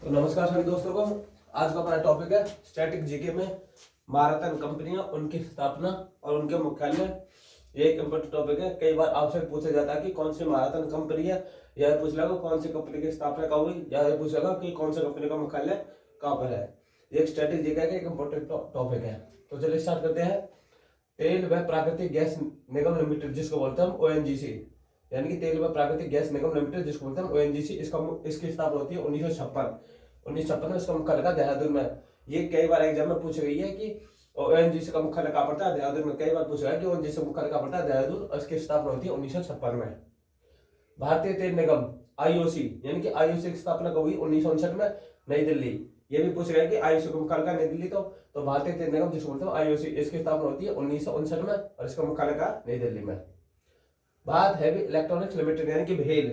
तो नमस्कार सभी दोस्तों को। आज का हमारा टॉपिक है स्टैटिक जीके में माराथन कंपनियां, उनकी स्थापना और उनके मुख्यालय। ये एक इम्पोर्टेंट टॉपिक है। कई बार आपसे पूछा जाता है कि कौन सी माराथन कंपनी है, या ये पूछ लेगा कौन सी कंपनी की स्थापना कब हुई, या ये पूछ लेगा कि कौन सी कंपनी का मुख्यालय कहाँ पर है। ये एक स्टैटिक जीके का एक इम्पोर्टेंट टॉपिक है। तो चलिए स्टार्ट करते हैं। तेल व प्राकृतिक गैस निगम लिमिटेड, जिसको बोलते हैं हम ओएनजीसी, यानी कि तेल व प्राकृतिक गैस निगम लिमिटेड, जिसको बोलते हैं ओएनजीसी। इसकी स्थापना होती है 1956 में। इसका मुख्यालय का देहरादून में। ये कई बार एग्जाम में पूछ गई है कि ओएनजीसी का मुख्यालय कहाँ पड़ता है, देहरादून में। कई बार पूछा है कि ओएनजीसी का मुख्यालय कहाँ पड़ता है, देहरादून। और इसकी स्थापना होती है 1956 में। भारतीय तेल निगम आईओसी, यानी कि आईओसी की स्थापना कब हुई, 1959 में, नई दिल्ली। ये भी पूछ रहा है कि आईओसी का मुख्यालय का नई दिल्ली। तो भारतीय तेल निगम, जिसको बोलते हैं आईओसी, इसकी स्थापना होती है 1959 में, और इसका मुख्यालय का नई दिल्ली में। भारत हैवी इलेक्ट्रॉनिक्स लिमिटेड, यानी कि भेल।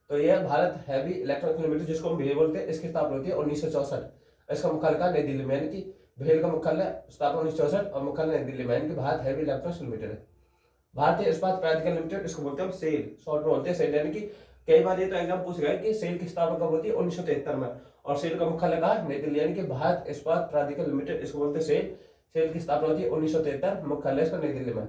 तो यह भारत हैवी इलेक्ट्रॉनिक्स लिमिटेड, जिसको हम भेल बोलते हैं, इसकी स्थापना होती है 1964। इसका मुख्यालय का नई दिल्ली में, यानी कि भेल का मुख्यालय स्थापना 1964 और मुख्यालय नई दिल्ली में, यानी कि भारत हैवी इलेक्ट्रॉनिक्स लिमिटेड। भारतीय इस्पात प्राधिकरण लिमिटेड, इसको बोलते हैं हम सेल, शॉर्ट में बोलते हैं सेल। यानी कि कई बार ये तो एग्जाम पूछ गया कि सेल की स्थापना कब होती है, 1973 में, और सेल का मुख्यालय कहाँ, नई दिल्ली। यानी कि भारत इस्पात प्राधिकरण लिमिटेड, इसको बोलते हैं सेल। सेल की स्थापना होती है 1973, मुख्यालय इसका नई दिल्ली में।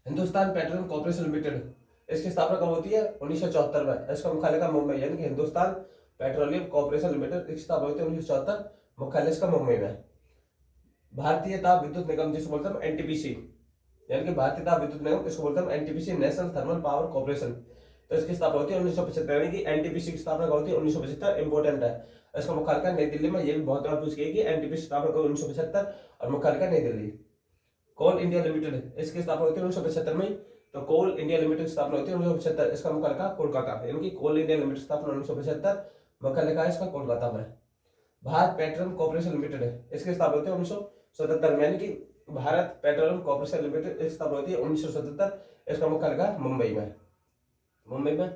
हिंदुस्तान पेट्रोलियम कॉर्पोरेशन लिमिटेड, इसकी स्थापना कब होती है, 1974 में। इसका मुख्यालय का मुंबई, यानी कि हिंदुस्तान पेट्रोलियम कॉर्पोरेशन लिमिटेड, इसकी स्थापना होती है 1974, मुख्यालय इसका मुंबई में। भारतीय ताप विद्युत निगम, जिसको बोलते हैं एनटीपीसी, यानी कि भारतीय ताप विद्युत निगम, इसको बोलते हैं NTPC, national thermal power corporation. तो इसकी स्थापना होती है 1975, यानी कि एनटीपीसी की स्थापना कब होती है, 1975। इंपोर्टेंट है। इसका मुख्यालय नई दिल्ली में। ये भी बहुत बार पूछ गई कि एनटीपीसी स्थापना कब, 1975, और मुख्यालय नई दिल्ली। कोल इंडिया लिमिटेड, इसकी स्थापना होती है 1975 में। तो कोल इंडिया लिमिटेड की स्थापना होती है 1975, इसका मुख्यालय का कोलकाता, यानी कि कोल इंडिया लिमिटेड स्थापना 1975, मुख्यालय का इसका कोलकाता में। भारत पेट्रोलियम कॉर्पोरेशन लिमिटेड है, इसकी स्थापना होती है 1977 में, यानी कि भारत पेट्रोलियम कॉर्पोरेशन लिमिटेड, इसकी स्थापना होती है 1977, इसका मुख्यालय का मुंबई में।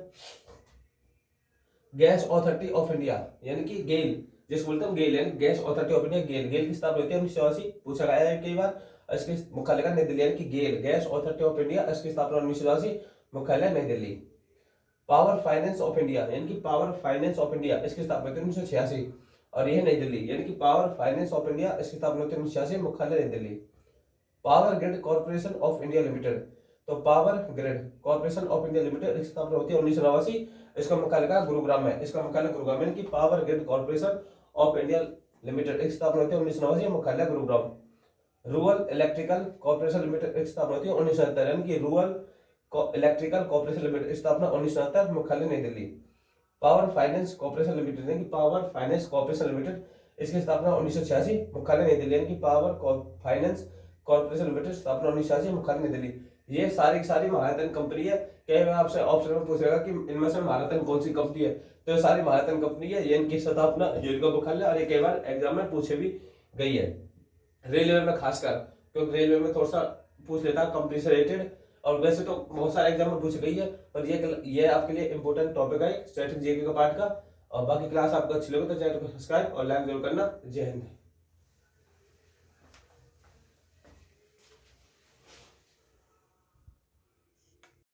गैस अथॉरिटी ऑफ इंडिया, यानी कि गेल, जिसको बोलते हैं गेल, यानी गैस अथॉरिटी ऑफ इंडिया, गेल। गेल की स्थापना होती है 1984, पूछा गया है कई बार। इसके मुख्यालय का नई दिल्ली, यानी कि गेल, गैस अथॉरिटी ऑफ इंडिया, इसकी स्थापना 1984, मुख्यालय नई Delhi. Power finance of India, यानी कि पावर फाइनेंस ऑफ इंडिया, इसकी स्थापना होती है 1986, और यह नई दिल्ली, यानी कि पावर फाइनेंस ऑफ इंडिया, इसकी स्थापना होती है 1986, मुख्यालय नई Delhi. Power grid corporation of India limited, तो power grid corporation of India limited, इसकी स्थापना होती है 1989, इसका मुख्यालय का गुरुग्राम है। इसका मुख्यालय गुरुग्राम, यानी कि power grid corporation of India limited, इसकी स्थापना होती है 1989, मुख्यालय Gurugram. Rural electrical corporation limited, इसकी स्थापना होती है 1970, यानी कि रूरल इलेक्ट्रिकल कॉर्पोरेशन लिमिटेड, स्थापना 1970, मुख्यालय नई Delhi. Power finance corporation limited, यानी कि पावर फाइनेंस कॉर्पोरेशन लिमिटेड, इसकी स्थापना 1986, मुख्यालय नई दिल्ली, यानी कि पावर फाइनेंस कॉर्पोरेशन लिमिटेड, स्थापना 1986, मुख्यालय नई दिल्ली। ये सारी की सारी माराथन कंपनी है। कई बार आपसे ऑप्शन में पूछेगा कि इनमें से माराथन कौन सी कंपनी है, तो ये सारी माराथन कंपनी है। ये इनकी स्थापना, ये इनका मुख्यालय, और ये कई बार एग्जाम में पूछे भी गई है, रेलवे में खासकर, क्योंकि रेलवे में थोड़ा सा पूछ लेता है कंपनी से रिलेटेड। और वैसे तो बहुत सारे एग्जाम में पूछ गई है, पर ये आपके लिए इंपॉर्टेंट टॉपिक है स्टैटिक जीके का पार्ट का। और बाकी क्लास आपको अच्छी लगे तो चैनल को सब्सक्राइब और लाइक जरूर करना। जय हिंद।